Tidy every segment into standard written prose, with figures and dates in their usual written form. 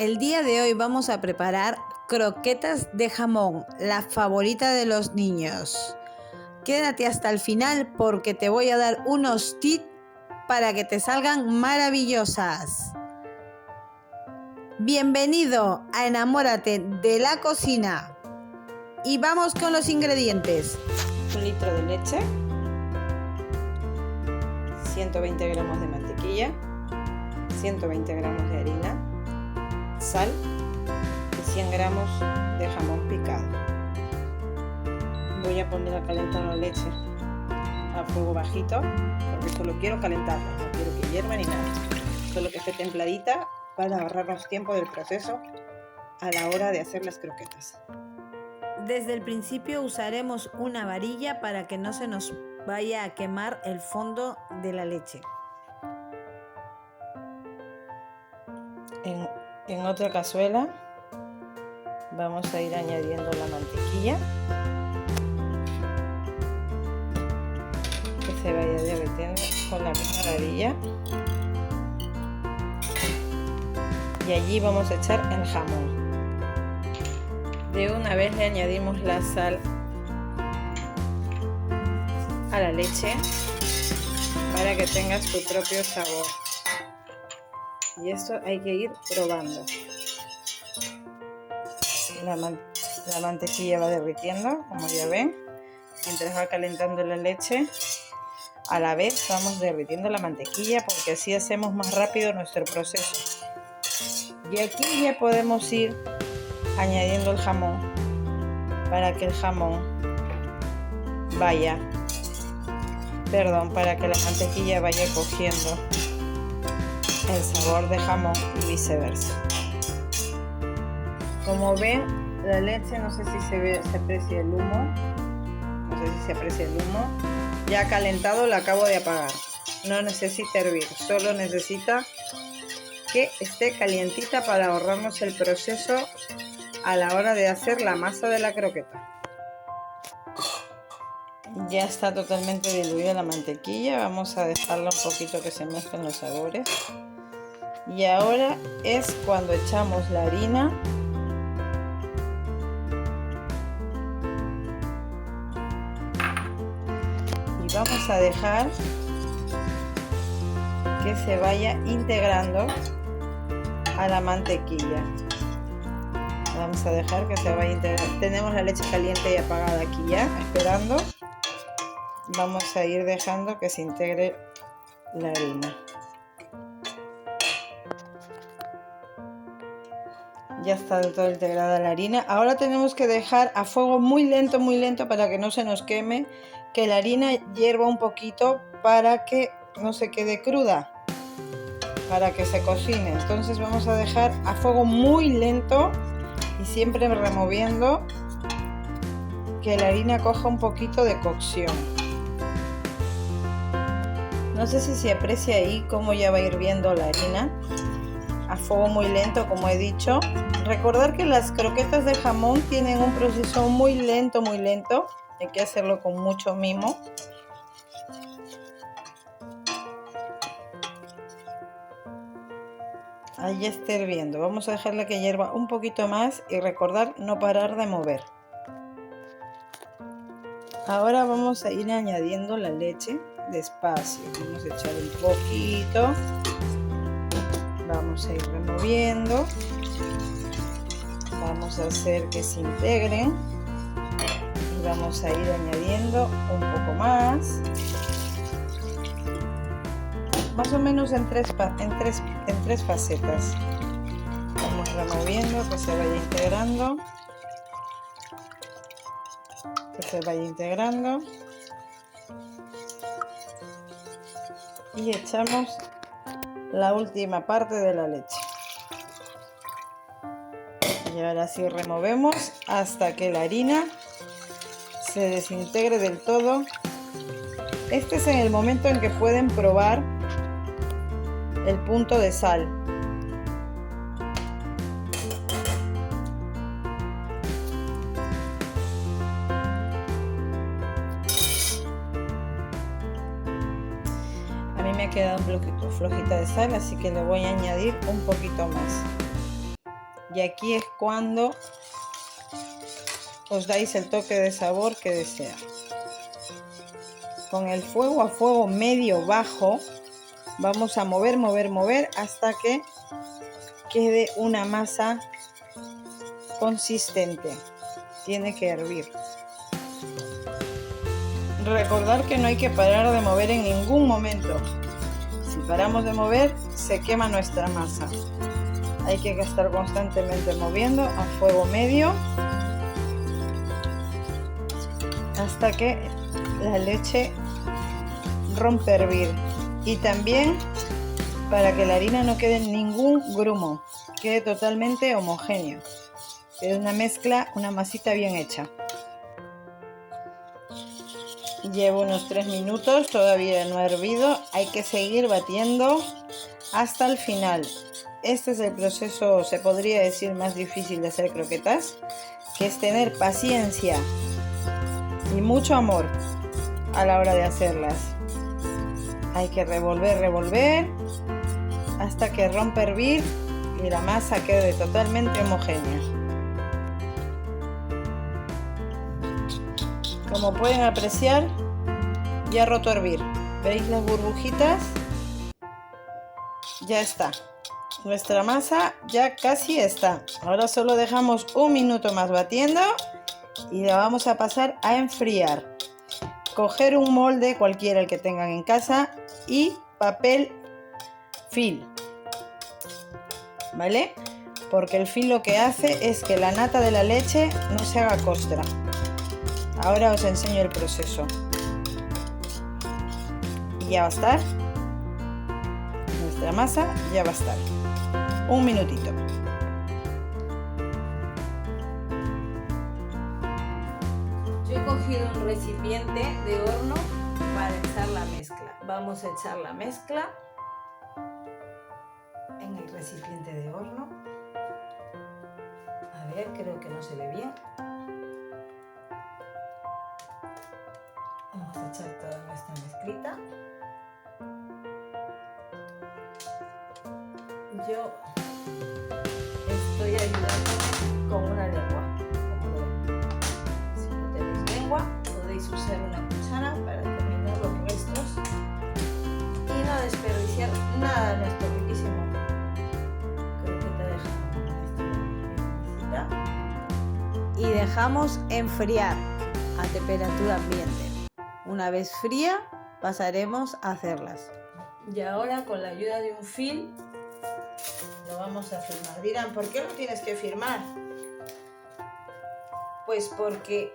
El día de hoy vamos a preparar croquetas de jamón, la favorita de los niños. Quédate hasta el final porque te voy a dar unos tips para que te salgan maravillosas. Bienvenido a Enamórate de la cocina. Y vamos con los ingredientes. 1 litro de leche, 120 gramos de mantequilla, 120 gramos de harina, sal y 100 gramos de jamón picado. Voy a poner a calentar la leche a fuego bajito porque solo quiero calentarla, no quiero que hierva ni nada, solo que esté templadita para ahorrarnos tiempo del proceso a la hora de hacer las croquetas. Desde el principio usaremos una varilla para que no se nos vaya a quemar el fondo de la leche. En otra cazuela vamos a ir añadiendo la mantequilla que se vaya derritiendo con la misma varilla y allí vamos a echar el jamón. De una vez le añadimos la sal a la leche para que tenga su propio sabor. Y esto hay que ir probando. La mantequilla va derritiendo, como ya ven. Mientras va calentando la leche, a la vez vamos derritiendo la mantequilla porque así hacemos más rápido nuestro proceso. Y aquí ya podemos ir añadiendo el jamón para que el jamón para que la mantequilla vaya cogiendo el sabor de jamón y viceversa. Como ven, la leche, no sé si se aprecia el humo, ya calentado, la acabo de apagar. No necesita hervir, solo necesita que esté calientita para ahorrarnos el proceso a la hora de hacer la masa de la croqueta. Ya está totalmente diluida la mantequilla, vamos a dejarla un poquito que se mezclen los sabores. Y ahora es cuando echamos la harina y vamos a dejar que se vaya integrando a la mantequilla. Vamos a dejar que se vaya integrando. Tenemos la leche caliente y apagada aquí ya, esperando. Vamos a ir dejando que se integre la harina. Ya está del todo integrada la harina. Ahora tenemos que dejar a fuego muy lento para que no se nos queme, que la harina hierva un poquito para que no se quede cruda, para que se cocine. Entonces vamos a dejar a fuego muy lento y siempre removiendo que la harina coja un poquito de cocción. No sé si se aprecia ahí cómo ya va hirviendo la harina a fuego muy lento, como he dicho. Recordar que las croquetas de jamón tienen un proceso muy lento, hay que hacerlo con mucho mimo. Ahí está hirviendo, vamos a dejarla que hierva un poquito más y recordar no parar de mover. Ahora vamos a ir añadiendo la leche despacio, vamos a echar un poquito, vamos a ir removiendo, vamos a hacer que se integren y vamos a ir añadiendo un poco más o menos en tres facetas. Vamos removiendo que se vaya integrando, y echamos la última parte de la leche y ahora sí removemos hasta que la harina se desintegre del todo. Este es en el momento en que pueden probar el punto de sal. A mí me ha quedado un poquito flojita de sal, así que le voy a añadir un poquito más. Y aquí es cuando os dais el toque de sabor que desea. Con el fuego a fuego medio bajo vamos a mover hasta que quede una masa consistente. Tiene que hervir. Recordar que no hay que parar de mover en ningún momento. Si paramos de mover, se quema nuestra masa. Hay que estar constantemente moviendo a fuego medio hasta que la leche rompe a hervir. Y también para que la harina no quede en ningún grumo, quede totalmente homogéneo. Es una mezcla, una masita bien hecha. Llevo unos 3 minutos, todavía no ha hervido. Hay que seguir batiendo hasta el final. Este es el proceso, se podría decir, más difícil de hacer croquetas, que es tener paciencia y mucho amor a la hora de hacerlas. Hay que revolver hasta que rompa a hervir y la masa quede totalmente homogénea. Como pueden apreciar, ya ha roto a hervir. ¿Veis las burbujitas? Ya está. Nuestra masa ya casi está. Ahora solo dejamos un minuto más batiendo y la vamos a pasar a enfriar. Coger un molde, cualquiera el que tengan en casa, y papel film, ¿vale? Porque el film lo que hace es que la nata de la leche no se haga costra. Ahora os enseño el proceso. Y ya va a estar. Nuestra masa ya va a estar. Un minutito. Yo he cogido un recipiente de horno para echar la mezcla. Vamos a echar la mezcla en el recipiente de horno. A ver, creo que no se ve bien. Vamos a echar toda nuestra mezclita. Yo estoy ayudando con una lengua, como lo ven. Si no tenéis lengua, podéis usar una cuchara para terminar los restos y no desperdiciar nada de nuestro riquísimo croqueta de jamón. Y dejamos enfriar a temperatura ambiente. Una vez fría, pasaremos a hacerlas. Y ahora, con la ayuda de un film, lo vamos a firmar. Dirán, ¿por qué lo tienes que firmar? Pues porque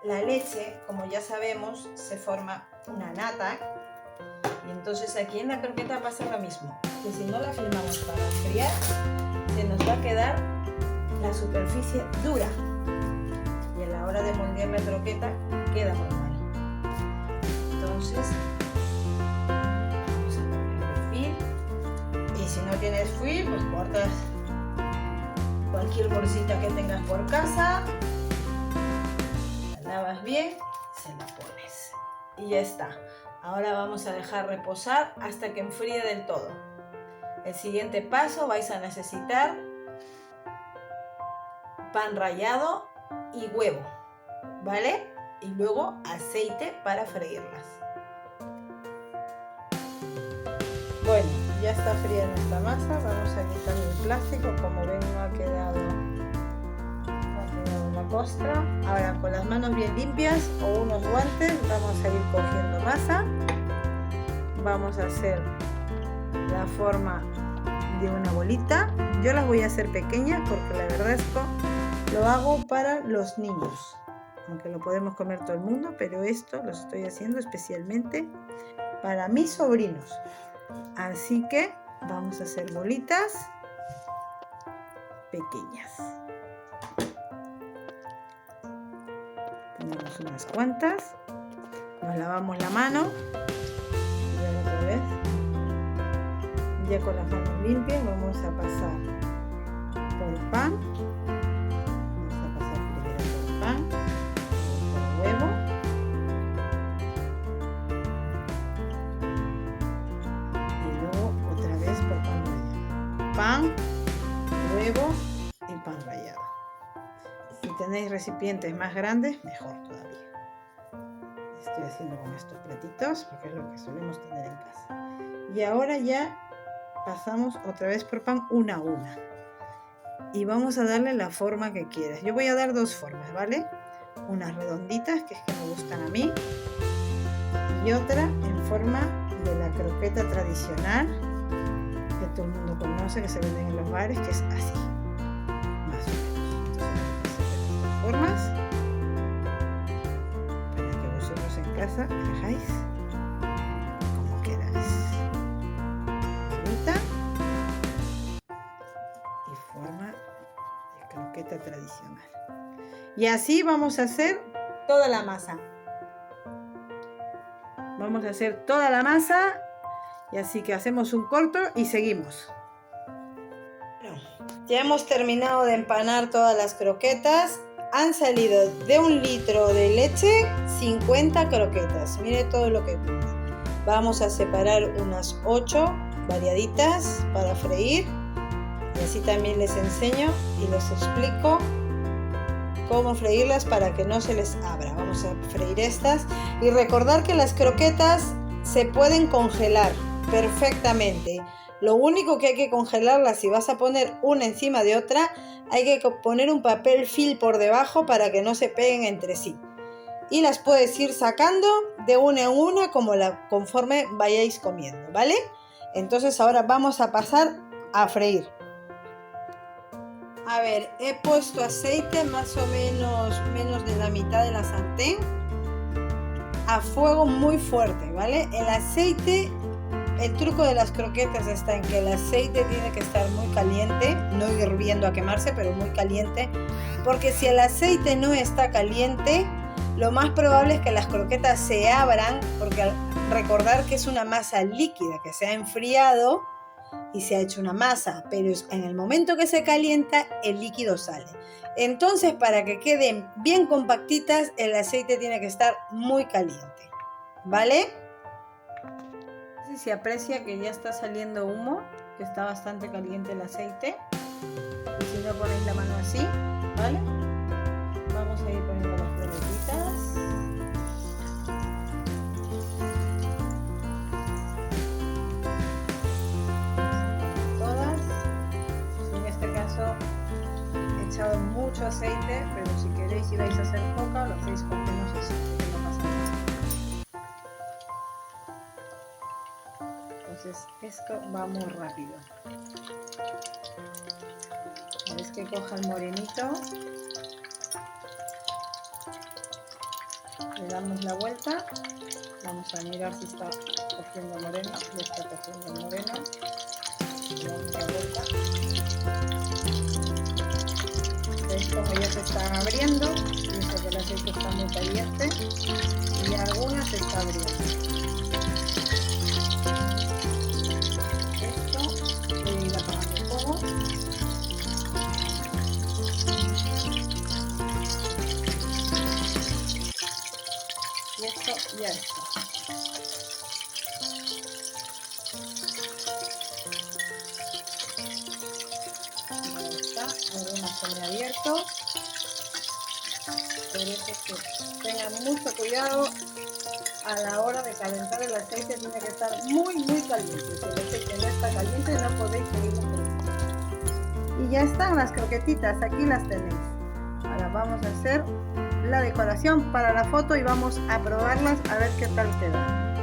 la leche, como ya sabemos, se forma una nata, y entonces aquí en la croqueta pasa lo mismo, que si no la firmamos para enfriar, se nos va a quedar la superficie dura y a la hora de moldear la croqueta queda muy mal. Entonces vamos a poner el film, y si no tienes film, pues cortas cualquier bolsita que tengas por casa, la lavas bien, se la pones y ya está. Ahora vamos a dejar reposar hasta que enfríe del todo. El siguiente paso, vais a necesitar pan rallado y huevo, ¿vale? Y luego aceite para freírlas. Bueno, ya está fría nuestra masa. Vamos a quitarle el plástico. Como ven, no ha quedado la costra. Ahora, con las manos bien limpias o unos guantes, vamos a ir cogiendo masa. Vamos a hacer la forma de una bolita. Yo las voy a hacer pequeñas porque la verdad esto lo hago para los niños, aunque lo podemos comer todo el mundo, pero esto lo estoy haciendo especialmente para mis sobrinos. Así que vamos a hacer bolitas pequeñas. Ponemos unas cuantas, nos lavamos la mano y otra vez, ya con las manos limpias, vamos a pasar por el pan. Vamos a pasar primero por el pan, por el huevo, y luego otra vez por pan rallado. Pan, huevo y un pan rallado. Si tenéis recipientes más grandes, mejor todavía. Estoy haciendo con estos platitos porque es lo que solemos tener en casa. Y ahora ya pasamos otra vez por pan una a una. Y vamos a darle la forma que quieras. Yo voy a dar dos formas, ¿vale? Unas redonditas, que es que me gustan a mí. Y otra en forma de la croqueta tradicional que todo el mundo conoce, que se venden en los bares, que es así, más o menos. Entonces vamos a hacer estas formas para que vosotros en casa hagáis como queráis. Fruta y forma de croqueta tradicional. Y así vamos a hacer toda la masa. Vamos a hacer toda la masa y así que hacemos un corto y seguimos. Bueno, ya hemos terminado de empanar todas las croquetas. Han salido de 1 litro de leche 50 croquetas. Mire todo lo que tiene. Vamos a separar unas 8 variaditas para freír. Y así también les enseño y les explico cómo freírlas para que no se les abra. Vamos a freír estas y recordar que las croquetas se pueden congelar perfectamente. Lo único que hay que congelarlas, si vas a poner una encima de otra, hay que poner un papel film por debajo para que no se peguen entre sí. Y las puedes ir sacando de una en una conforme vayáis comiendo, ¿vale? Entonces ahora vamos a pasar a freír. A ver, he puesto aceite más o menos de la mitad de la sartén a fuego muy fuerte, ¿vale? El aceite, el truco de las croquetas está en que el aceite tiene que estar muy caliente, no hirviendo a quemarse, pero muy caliente, porque si el aceite no está caliente, lo más probable es que las croquetas se abran, porque recordar que es una masa líquida que se ha enfriado y se ha hecho una masa, pero en el momento que se calienta el líquido sale. Entonces, para que queden bien compactitas, el aceite tiene que estar muy caliente, ¿vale? No sé si se aprecia que ya está saliendo humo, que está bastante caliente el aceite. Y si no, ponéis la mano así, ¿vale? Vamos a ir poniendo las florecitas. He echado mucho aceite, pero si queréis y vais a hacer poca, lo hacéis con menos aceite, no pasa nada. Entonces esto va muy rápido. Veis que coja el morenito, le damos la vuelta, vamos a mirar si está cogiendo moreno, ya está cogiendo el moreno, le damos la vuelta. Veis como ya se están abriendo, pienso que el aceite está muy caliente y algunas se está abriendo. Esto voy a ir apagando el fuego. Y esto ya está. Algunas se me han abierto, por eso que tengan mucho cuidado a la hora de calentar el aceite, tiene que estar muy caliente. Si el aceite no está caliente no podéis seguirlo comiendo. Y ya están las croquetitas, aquí las tenéis. Ahora vamos a hacer la decoración para la foto y vamos a probarlas a ver qué tal quedan.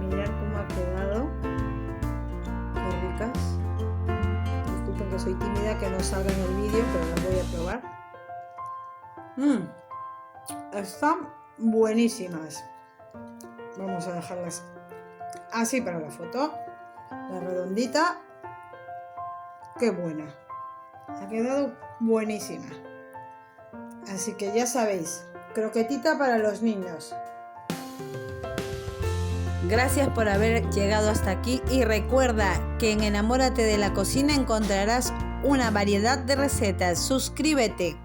Mirad cómo ha quedado, qué ricas. Que soy tímida que no salga en el vídeo, pero las voy a probar. Están buenísimas. Vamos a dejarlas así para la foto. La redondita, qué buena, ha quedado buenísima. Así que ya sabéis, croquetita para los niños. Gracias por haber llegado hasta aquí y recuerda que en Enamórate de la Cocina encontrarás una variedad de recetas. Suscríbete.